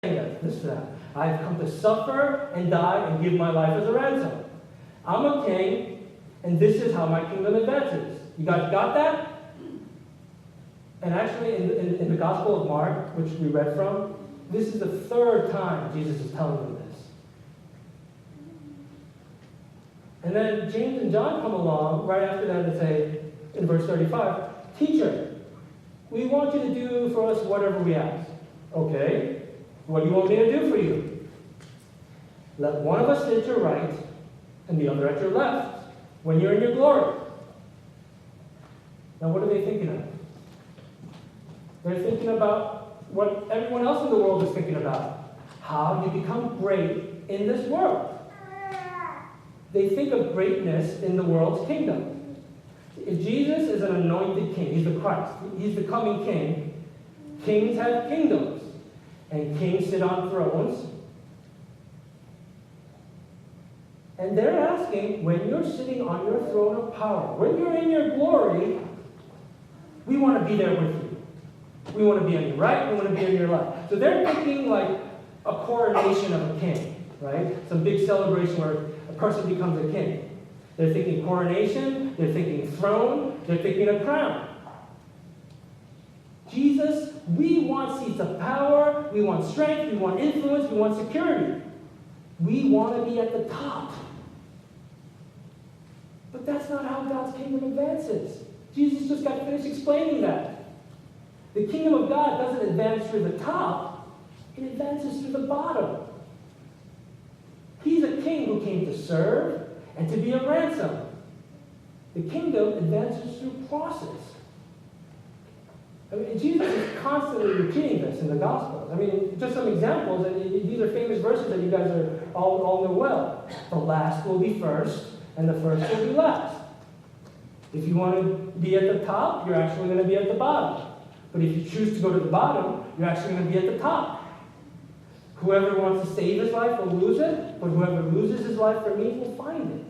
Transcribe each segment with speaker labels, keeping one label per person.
Speaker 1: this to that. I've come to suffer and die and give my life as a ransom. I'm a king, and this is how my kingdom advances. You guys got that? And actually, in the Gospel of Mark, which we read from, this is the third time Jesus is telling them this. And then James and John come along right after that and say, in verse 35, Teacher, we want you to do for us whatever we ask. Okay, what do you want me to do for you? Let one of us sit at your right and the other at your left when you're in your glory. Now, what are they thinking of? They're thinking about what everyone else in the world is thinking about. How you become great in this world. They think of greatness in the world's kingdom. If Jesus is an anointed king, he's the Christ, he's the coming king, kings have kingdoms, and kings sit on thrones. And they're asking, when you're sitting on your throne of power, when you're in your glory, we want to be there with you. We want to be on your right, we want to be on your left. So they're thinking like a coronation of a king, right? Some big celebration where a person becomes a king. They're thinking coronation, they're thinking throne, they're thinking a crown. Jesus, we want seats of power, we want strength, we want influence, we want security. We want to be at the top. But that's not how God's kingdom advances. Jesus just got finished explaining that. The kingdom of God doesn't advance through the top, it advances through the bottom. He's a king who came to serve and to be a ransom. The kingdom advances through process. I mean, Jesus is constantly repeating this in the Gospels. I mean, just some examples, and these are famous verses that you guys are all know well. The last will be first, and the first will be last. If you want to be at the top, you're actually going to be at the bottom. But if you choose to go to the bottom, you're actually going to be at the top. Whoever wants to save his life will lose it, but whoever loses his life for me will find it.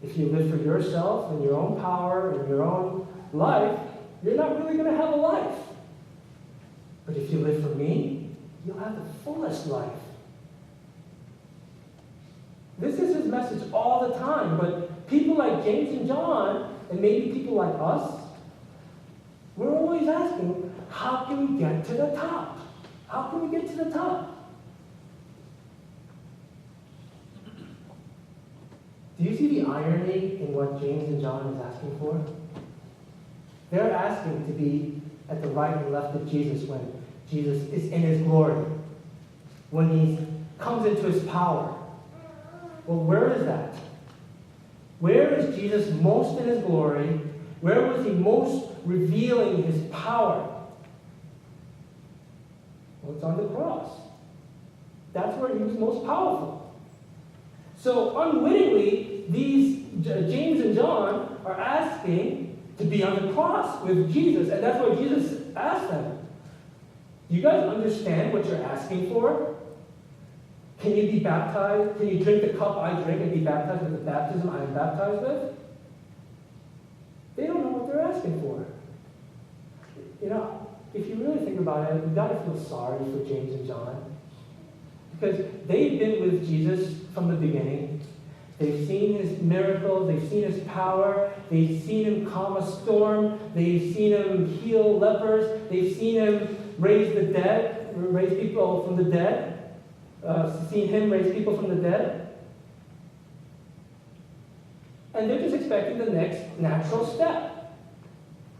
Speaker 1: If you live for yourself and your own power and your own life, you're not really going to have a life. But if you live for me, you'll have the fullest life. This is his message all the time, but people like James and John, and maybe people like us, we're always asking, how can we get to the top? How can we get to the top? Do you see the irony in what James and John is asking for? They're asking to be at the right and left of Jesus when Jesus is in his glory, when he comes into his power. Well, where is that? Where is Jesus most in his glory? Where was he most revealing his power? Well, it's on the cross. That's where he was most powerful. So unwittingly, these James and John are asking to be on the cross with Jesus. And that's what Jesus asked them. Do you guys understand what you're asking for? Can you be baptized? Can you drink the cup I drink and be baptized with the baptism I am baptized with? They don't know what they're asking for. You know, if you really think about it, you've got to feel sorry for James and John. Because they've been with Jesus from the beginning. They've seen his miracles. They've seen his power. They've seen him calm a storm. They've seen him heal lepers. They've seen him raise the dead, raise people from the dead. Seen him raise people from the dead. And they're just expecting the next natural step.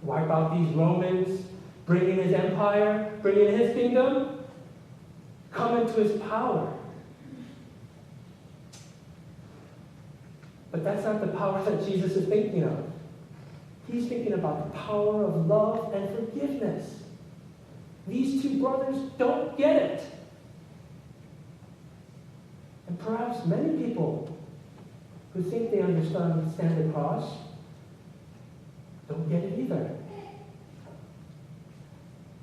Speaker 1: Wipe out these Romans, bring in his empire, bring in his kingdom, come into his power. But that's not the power that Jesus is thinking of. He's thinking about the power of love and forgiveness. These two brothers don't get it. And perhaps many people who think they understand the cross don't get it either.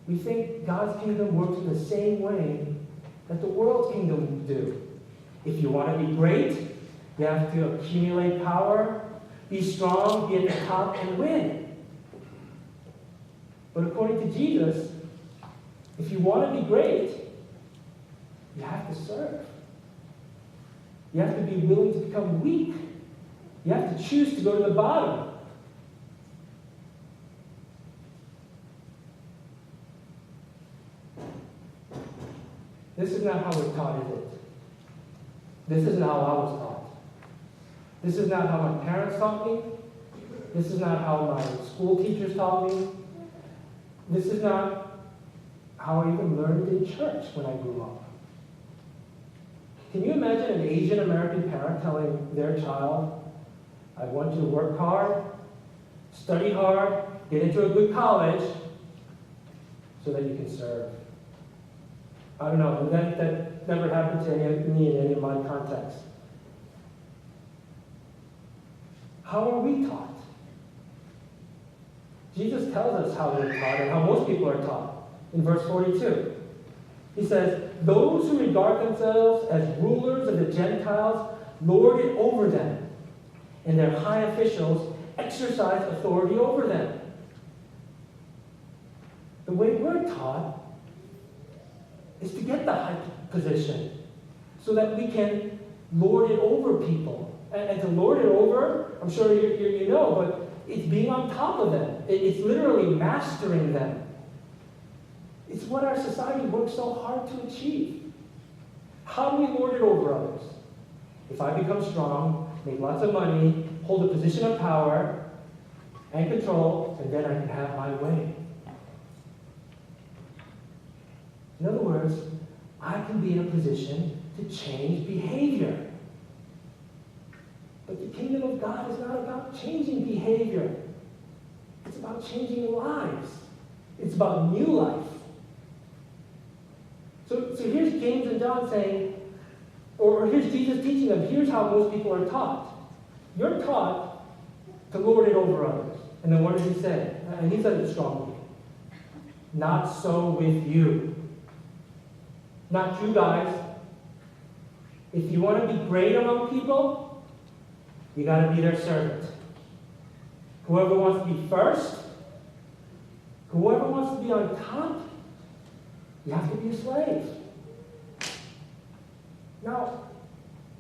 Speaker 1: We think God's kingdom works in the same way that the world's kingdom do. If you want to be great, you have to accumulate power, be strong, be at the top, and win. But according to Jesus, If you want to be great, you have to serve. You have to be willing to become weak. You have to choose to go to the bottom. This is not how we're taught, is it? This isn't how I was taught. This is not how my parents taught me. This is not how my school teachers taught me. This is not how I even learned in church when I grew up. Can you imagine an Asian American parent telling their child, I want you to work hard, study hard, get into a good college, so that you can serve? I don't know, that never happened to me in any of my contexts. How are we taught? Jesus tells us how we're taught and how most people are taught. In verse 42, he says, those who regard themselves as rulers of the Gentiles lord it over them, and their high officials exercise authority over them. The way we're taught is to get the high position so that we can lord it over people. And to lord it over, I'm sure you know, but it's being on top of them. It's literally mastering them. It's what our society works so hard to achieve. How do we lord it over others? If I become strong, make lots of money, hold a position of power and control, and then I can have my way. In other words, I can be in a position to change behavior. But the kingdom of God is not about changing behavior. It's about changing lives. It's about new life. So here's James and John saying, or here's Jesus teaching them, here's how most people are taught. You're taught to lord it over others. And then what does he say? And he says it strongly. Not so with you. Not you guys. If you want to be great among people, you got to be their servant. Whoever wants to be first, whoever wants to be on top, you have to be a slave. Now,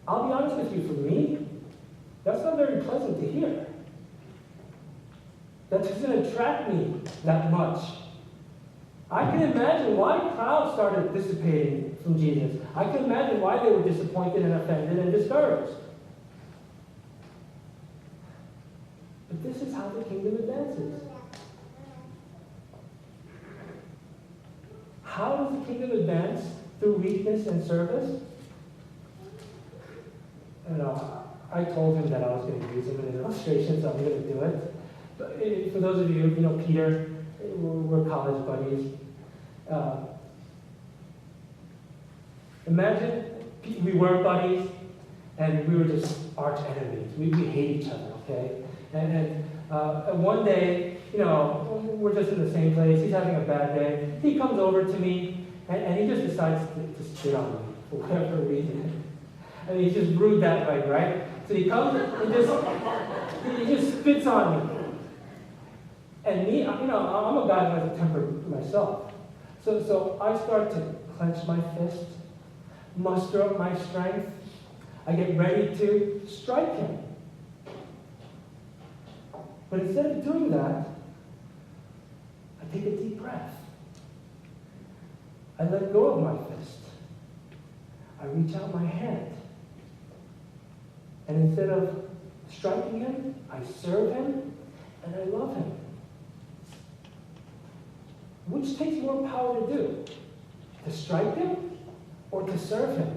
Speaker 1: I'll be honest with you, for me, that's not very pleasant to hear. That doesn't attract me that much. I can imagine why crowds started dissipating from Jesus. I can imagine why they were disappointed and offended and discouraged. But this is how the kingdom advances. How does the kingdom advance? Through weakness and service? I told him that I was going to use him in an illustration, so I'm going to do it. But for those of you, Peter, we're college buddies. Imagine we were buddies, and we were just arch enemies. We hate each other, okay? And one day, we're just in the same place. He's having a bad day. He comes over to me, and he just decides to spit on me for whatever reason. And he's just rude that way, right? So he comes and he just spits on me. And me, I'm a guy who has a temper myself. So I start to clench my fist, muster up my strength. I get ready to strike him. But instead of doing that, I take a deep breath. I let go of my fist. I reach out my hand. And instead of striking him, I serve him and I love him. Which takes more power to do? To strike him or to serve him?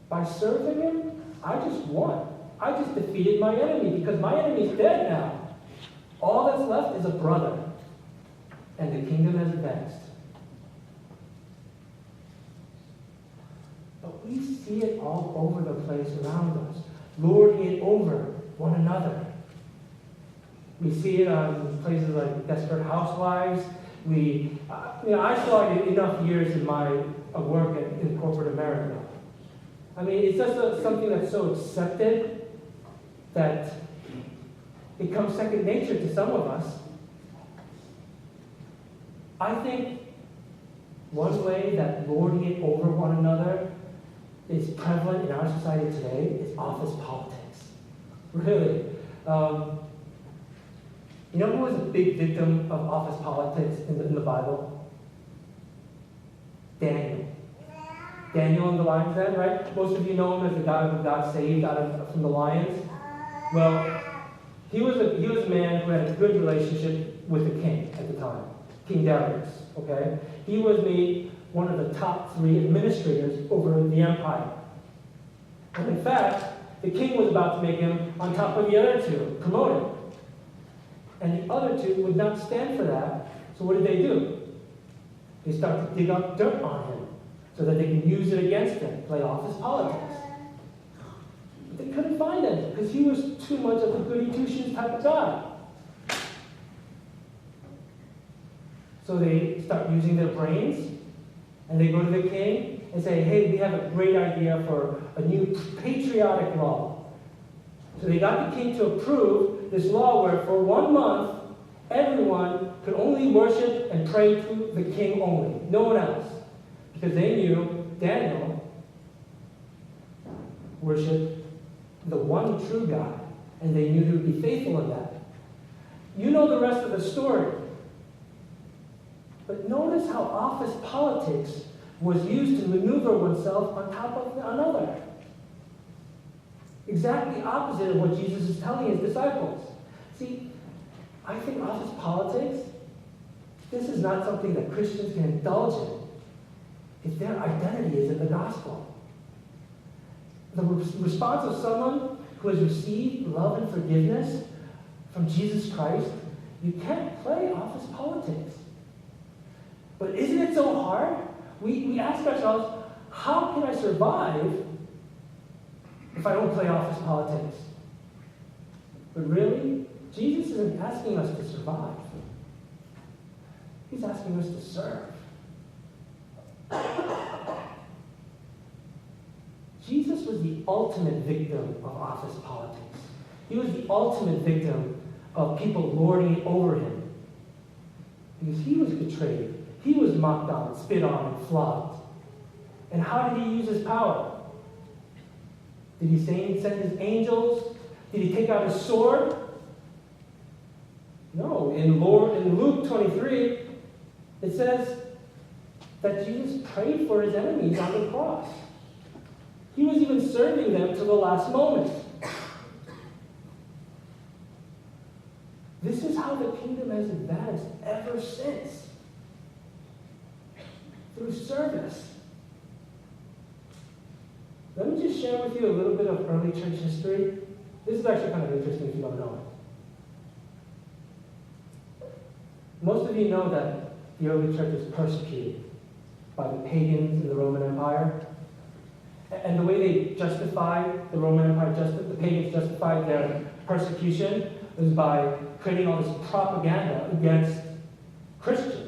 Speaker 1: By serving him, I just won. I just defeated my enemy because my enemy's dead now. All that's left is a brother. And the kingdom has advanced. But we see it all over the place around us. Lording it over one another. We see it on places like Desperate Housewives. I saw it enough years in my work in corporate America. It's just something that's so accepted that it becomes second nature to some of us. I think one way that lording it over one another is prevalent in our society today is office politics. Really. You know who was a big victim of office politics in the Bible? Daniel. Daniel in the lion's den, right? Most of you know him as the guy who got saved from the lions. Well, he was a man who had a good relationship with the king at the time, King Darius. Okay, he was made one of the top 3 administrators over the empire. And in fact, the king was about to make him on top of the other 2, promote him. And the other 2 would not stand for that. So what did they do? They started to dig up dirt on him so that they can use it against him, play office politics. But they couldn't find him because he was too much of a goody two-shoes type of guy. So they start using their brains, and they go to the king and say, hey, we have a great idea for a new patriotic law. So they got the king to approve this law where for 1 month, everyone could only worship and pray to the king only, no one else. Because they knew Daniel worshiped the one true God, and they knew he would be faithful in that. You know the rest of the story. But notice how office politics was used to maneuver oneself on top of another. Exactly opposite of what Jesus is telling his disciples. See, I think office politics, this is not something that Christians can indulge in if their identity is in the gospel. The response of someone who has received love and forgiveness from Jesus Christ, you can't play office politics. But isn't it so hard? We ask ourselves, how can I survive if I don't play office politics? But really, Jesus isn't asking us to survive. He's asking us to serve. Jesus was the ultimate victim of office politics. He was the ultimate victim of people lording it over him. Because he was betrayed. He was mocked on, spit on, and flogged. And how did he use his power? Did he send his angels? Did he take out his sword? No. In Luke 23, it says that Jesus prayed for his enemies on the cross. He was even serving them to the last moment. This is how the kingdom has advanced ever since. Through service. Let me just share with you a little bit of early church history. This is actually kind of interesting if you don't know it. Most of you know that the early church was persecuted by the pagans in the Roman Empire. And the way they justified the Roman Empire, the pagans justified their persecution was by creating all this propaganda against Christians.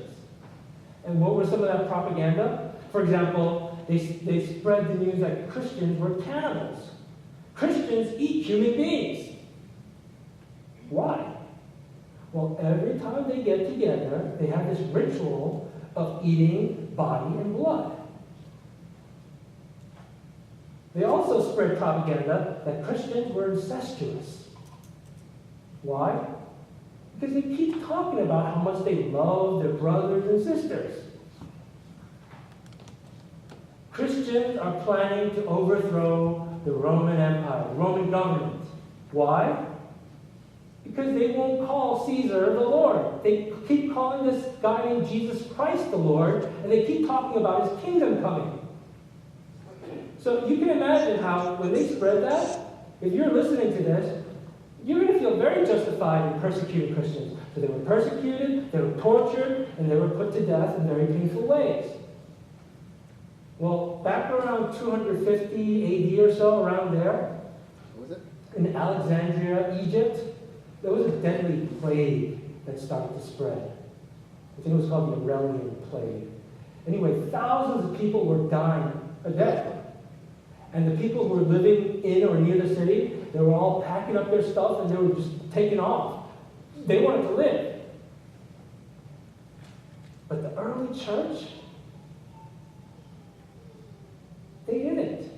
Speaker 1: And what were some of that propaganda? For example, they spread the news that Christians were cannibals. Christians eat human beings. Why? Well, every time they get together, they have this ritual of eating body and blood. They also spread propaganda that Christians were incestuous. Why? Because they keep talking about how much they love their brothers and sisters. Christians are planning to overthrow the Roman Empire, the Roman government. Why? Because they won't call Caesar the Lord. They keep calling this guy named Jesus Christ the Lord, and they keep talking about his kingdom coming. So you can imagine how, when they spread that, if you're listening to this, you're going to feel very justified in persecuting Christians. So they were persecuted, they were tortured, and they were put to death in very painful ways. Well, back around 250 AD or so, around there,
Speaker 2: What was it?
Speaker 1: in Alexandria, Egypt, there was a deadly plague that started to spread. I think it was called the Aurelian plague. Anyway, thousands of people were dying a day. And the people who were living in or near the city, they were all packing up their stuff and they were just taking off. They wanted to live. But the early church, they didn't.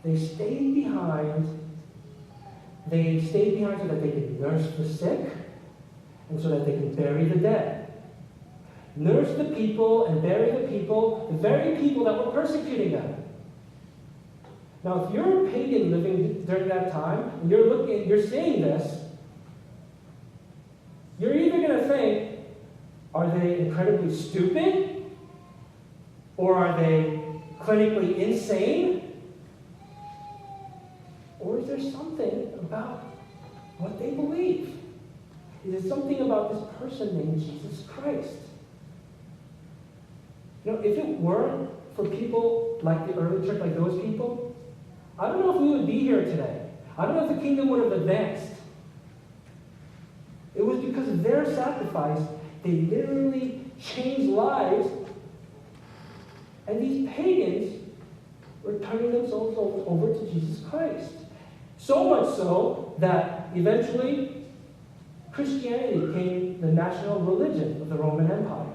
Speaker 1: They stayed behind. They stayed behind so that they could nurse the sick and so that they could bury the dead. Nurse the people and bury the people, the very people that were persecuting them. Now, if you're a pagan living during that time, and you're seeing this, you're either going to think, are they incredibly stupid? Or are they clinically insane? Or is there something about what they believe? Is there something about this person named Jesus Christ? You know, if it weren't for people like the early church, like those people, I don't know if we would be here today. I don't know if the kingdom would have advanced. It was because of their sacrifice, they literally changed lives. And these pagans were turning themselves over to Jesus Christ. So much so that eventually Christianity became the national religion of the Roman Empire.